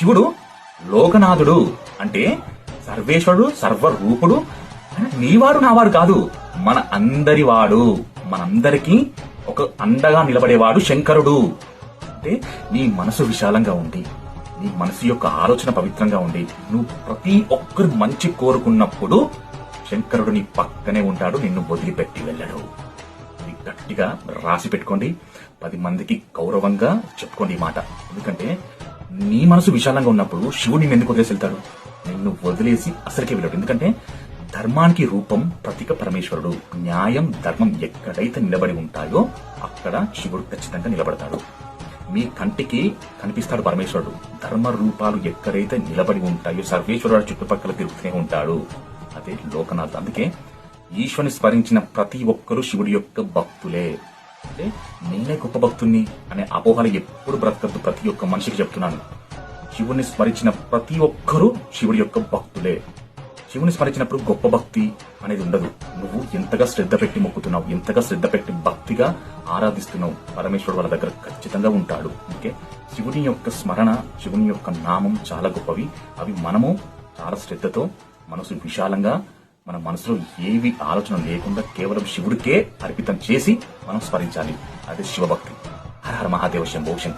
శివుడు లోకనాథుడు అంటే సర్వేశ్వరుడు, సర్వరూపుడు, నీవాడు నావాడు కాదు, మన అందరి వాడు, మనందరికీ ఒక అండగా నిలబడేవాడు శంకరుడు. అంటే నీ మనసు విశాలంగా ఉంది, నీ మనసు యొక్క ఆలోచన పవిత్రంగా ఉండి నువ్వు ప్రతి ఒక్కరు మంచి కోరుకున్నప్పుడు శంకరుడు నీ పక్కనే ఉంటాడు, నిన్ను వదిలిపెట్టి వెళ్ళడు. ఇది గట్టిగా రాసి పెట్టుకోండి, 10 మందికి గౌరవంగా చెప్పుకోండి ఈ మాట. ఎందుకంటే నీ మనసు విశాలంగా ఉన్నప్పుడు శివుడు నిన్ను ఎందుకు వదిలేసి వెళ్తాడు? నిన్ను వదిలేసి అసలుకే వెళ్ళాడు. ఎందుకంటే ధర్మానికి రూపం ప్రతీక పరమేశ్వరుడు. న్యాయం, ధర్మం ఎక్కడైతే నిలబడి ఉంటాయో అక్కడ శివుడు ఖచ్చితంగా నిలబడతాడు. మీ కంటికి కనిపిస్తాడు పరమేశ్వరుడు. ధర్మ రూపాలు ఎక్కడైతే నిలబడి ఉంటాయో సర్వేశ్వరుడు చుట్టుపక్కల తిరుగుతూనే ఉంటాడు. అదే లోకనాథ్. అందుకే ఈశ్వరుని స్మరించిన ప్రతి ఒక్కరూ శివుడి యొక్క భక్తులే. అంటే నేనే గొప్ప భక్తుణ్ణి అనే అపోహలు ఎప్పుడు బ్రతకద్దు. ప్రతి ఒక్క మనిషికి చెప్తున్నాను, శివుని స్మరించిన ప్రతి ఒక్కరూ శివుడి యొక్క భక్తులే. శివుని స్మరించినప్పుడు గొప్ప భక్తి అనేది ఉండదు. నువ్వు ఎంతగా శ్రద్ధ పెట్టి మొక్కుతున్నావు, ఎంతగా శ్రద్ధ పెట్టి భక్తిగా ఆరాధిస్తున్నావు, పరమేశ్వరుడు వాళ్ళ దగ్గర ఖచ్చితంగా ఉంటాడు. అందుకే శివుని యొక్క స్మరణ, శివుని యొక్క నామం చాలా గొప్పవి. అవి మనము చాలా శ్రద్ధతో, మనసు విశాలంగా, మన మనసులో ఏవి ఆలోచన లేకుండా కేవలం శివుడికే అర్పితం చేసి మనం స్మరించాలి. అదే శివభక్తి. హర హర మహాదేవ శంభో శంకర.